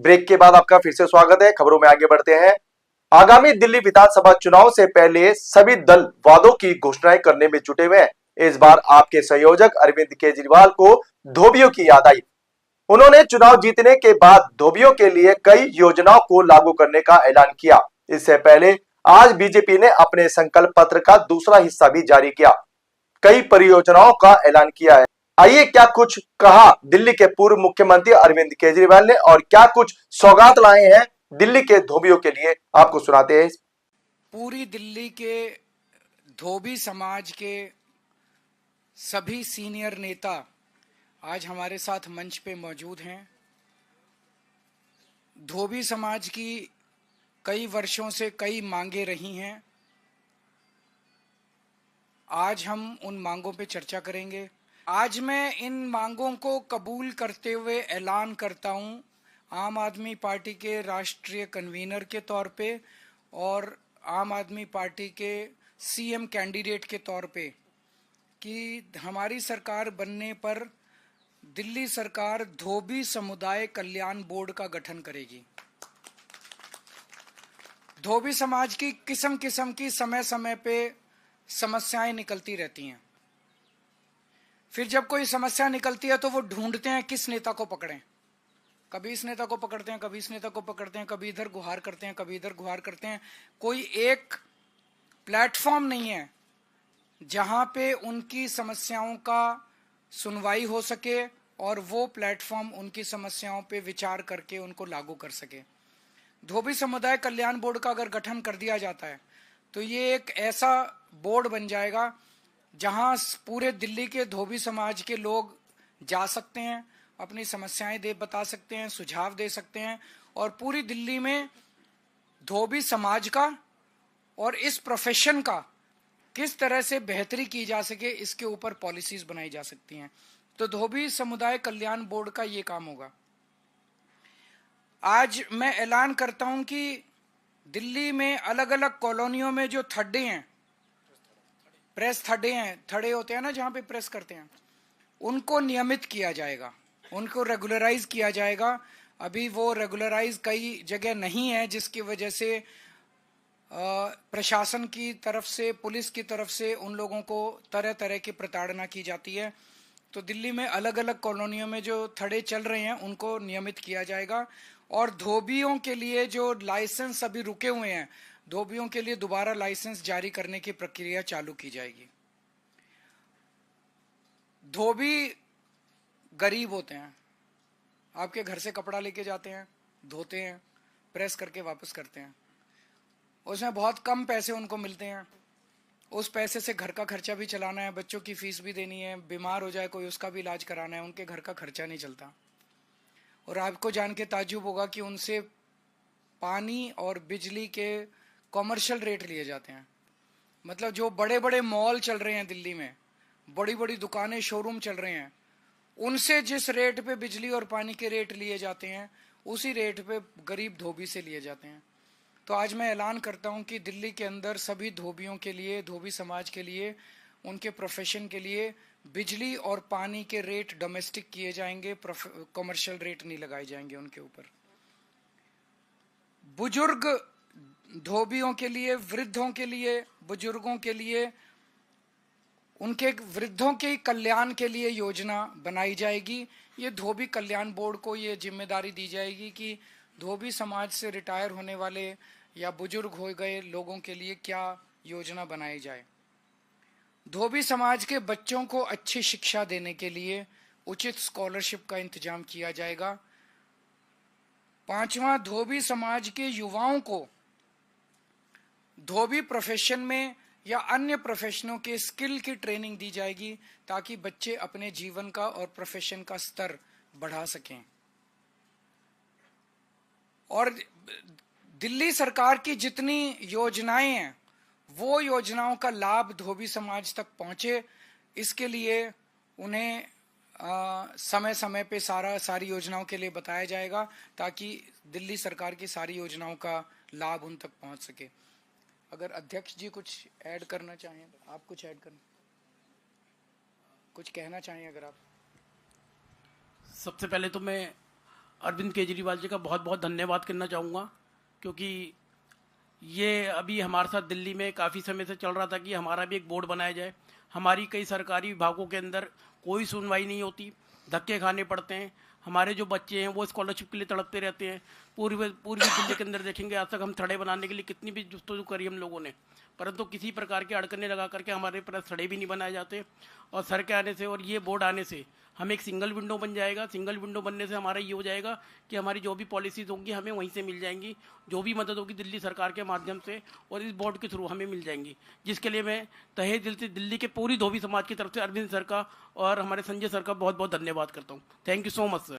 Break के बाद आपका फिर से स्वागत है। खबरों में आगे बढ़ते हैं। आगामी दिल्ली विधानसभा चुनाव से पहले सभी दल वादों की घोषणाएं करने में जुटे हुए हैं। इस बार आपके संयोजक अरविंद केजरीवाल को धोबियों की याद आई। उन्होंने चुनाव जीतने के बाद धोबियों के लिए कई योजनाओं को लागू करने का ऐलान किया। इससे पहले आज बीजेपी ने अपने संकल्प पत्र का दूसरा हिस्सा भी जारी किया। कई परियोजनाओं का ऐलान किया है। आइए, क्या कुछ कहा दिल्ली के पूर्व मुख्यमंत्री अरविंद केजरीवाल ने और क्या कुछ सौगात लाए हैं दिल्ली के धोबियों के लिए, आपको सुनाते हैं। पूरी दिल्ली के धोबी समाज के सभी सीनियर नेता आज हमारे साथ मंच पे मौजूद हैं। धोबी समाज की कई वर्षों से कई मांगे रही हैं। आज हम उन मांगों पे चर्चा करेंगे। आज मैं इन मांगों को कबूल करते हुए ऐलान करता हूं आम आदमी पार्टी के राष्ट्रीय कन्वीनर के तौर पे और आम आदमी पार्टी के सीएम कैंडिडेट के तौर पे कि हमारी सरकार बनने पर दिल्ली सरकार धोबी समुदाय कल्याण बोर्ड का गठन करेगी। धोबी समाज की किस्म किस्म की समय समय पे समस्याएं निकलती रहती हैं। फिर जब कोई समस्या निकलती है तो वो ढूंढते हैं किस नेता को पकड़ें। कभी इस नेता को पकड़ते हैं, कभी इस नेता को पकड़ते हैं, कभी इधर गुहार करते हैं, कभी इधर गुहार करते हैं। कोई एक प्लेटफॉर्म नहीं है जहां पे उनकी समस्याओं का सुनवाई हो सके और वो प्लेटफॉर्म उनकी समस्याओं पे विचार करके उनको लागू कर सके। धोबी समुदाय कल्याण बोर्ड का अगर गठन कर दिया जाता है तो ये एक ऐसा बोर्ड बन जाएगा जहां पूरे दिल्ली के धोबी समाज के लोग जा सकते हैं, अपनी समस्याएं बता सकते हैं, सुझाव दे सकते हैं और पूरी दिल्ली में धोबी समाज का और इस प्रोफेशन का किस तरह से बेहतरी की जा सके इसके ऊपर पॉलिसीज बनाई जा सकती हैं। तो धोबी समुदाय कल्याण बोर्ड का ये काम होगा। आज मैं ऐलान करता हूं कि दिल्ली में अलग अलग कॉलोनियों में जो थड्डे हैं, प्रेस थड्डे हैं, थड़े होते हैं ना जहां पे प्रेस करते हैं, उनको नियमित किया जाएगा, उनको रेगुलराइज किया जाएगा। अभी वो रेगुलराइज कई जगह नहीं है जिसकी वजह से प्रशासन की तरफ से, पुलिस की तरफ से उन लोगों को तरह तरह की प्रताड़ना की जाती है। तो दिल्ली में अलग अलग कॉलोनियों में जो थड़े चल रहे हैं उनको नियमित किया जाएगा और धोबियों के लिए जो लाइसेंस अभी रुके हुए हैं, धोबियों के लिए दोबारा लाइसेंस जारी करने की प्रक्रिया चालू की जाएगी। धोबी गरीब होते हैं, आपके घर से कपड़ा लेके जाते हैं, धोते हैं, प्रेस करके वापस करते हैं, उसमें बहुत कम पैसे उनको मिलते हैं। उस पैसे से घर का खर्चा भी चलाना है, बच्चों की फीस भी देनी है, बीमार हो जाए कोई उसका भी इलाज कराना है, उनके घर का खर्चा नहीं चलता। और आपको जान के ताज्जुब होगा कि उनसे पानी और बिजली के कॉमर्शियल रेट लिए जाते हैं। मतलब जो बड़े बड़े मॉल चल रहे हैं दिल्ली में, बड़ी बड़ी दुकानें, शोरूम चल रहे हैं, उनसे जिस रेट पे बिजली और पानी के रेट लिए जाते हैं उसी रेट पे गरीब धोबी से लिए जाते हैं। तो आज मैं ऐलान करता हूं कि दिल्ली के अंदर सभी धोबियों के लिए, धोबी समाज के लिए, उनके प्रोफेशन के लिए बिजली और पानी के रेट डोमेस्टिक किए जाएंगे, कमर्शियल रेट नहीं लगाए जाएंगे उनके ऊपर। बुजुर्ग धोबियों के लिए, वृद्धों के लिए, बुजुर्गों के लिए, उनके वृद्धों के कल्याण के लिए योजना बनाई जाएगी। ये धोबी कल्याण बोर्ड को ये जिम्मेदारी दी जाएगी कि धोबी समाज से रिटायर होने वाले या बुजुर्ग हो गए लोगों के लिए क्या योजना बनाई जाए। धोबी समाज के बच्चों को अच्छी शिक्षा देने के लिए उचित स्कॉलरशिप का इंतजाम किया जाएगा। पांचवा, धोबी समाज के युवाओं को धोबी प्रोफेशन में या अन्य प्रोफेशनों के स्किल की ट्रेनिंग दी जाएगी ताकि बच्चे अपने जीवन का और प्रोफेशन का स्तर बढ़ा सकें। और दिल्ली सरकार की जितनी योजनाएं हैं वो योजनाओं का लाभ धोबी समाज तक पहुंचे, इसके लिए उन्हें समय समय पे सारी योजनाओं के लिए बताया जाएगा ताकि दिल्ली सरकार की सारी योजनाओं का लाभ उन तक पहुंच सके। अगर अध्यक्ष जी कुछ ऐड करना चाहें, आप कुछ ऐड करना, कुछ कहना चाहें अगर आप। सबसे पहले तो मैं अरविंद केजरीवाल जी का बहुत बहुत धन्यवाद करना चाहूँगा, क्योंकि ये अभी हमारे साथ दिल्ली में काफ़ी समय से चल रहा था कि हमारा भी एक बोर्ड बनाया जाए। हमारी कई सरकारी विभागों के अंदर कोई सुनवाई नहीं होती, धक्के खाने पड़ते हैं। हमारे जो बच्चे हैं वो स्कॉलरशिप के लिए तड़पते रहते हैं। पूर्वी पूर्वी दिल्ली के अंदर देखेंगे, आज तक हम सड़े बनाने के लिए कितनी भी जस्तुजू करी हम लोगों ने, परंतु किसी प्रकार के अड़कने लगा करके हमारे पास सड़े भी नहीं बनाए जाते। और सर के आने से और ये बोर्ड आने से हमें एक सिंगल विंडो बन जाएगा। सिंगल विंडो बनने से हमारा ये हो जाएगा कि हमारी जो भी पॉलिसीज़ होंगी हमें वहीं से मिल जाएंगी, जो भी मदद होगी दिल्ली सरकार के माध्यम से और इस बोर्ड के थ्रू हमें मिल जाएंगी, जिसके लिए मैं तहे दिल से दिल्ली के पूरी धोबी समाज की तरफ से अरविंद सर का और हमारे संजय सर का बहुत बहुत धन्यवाद करता हूँ। Thank you so much sir.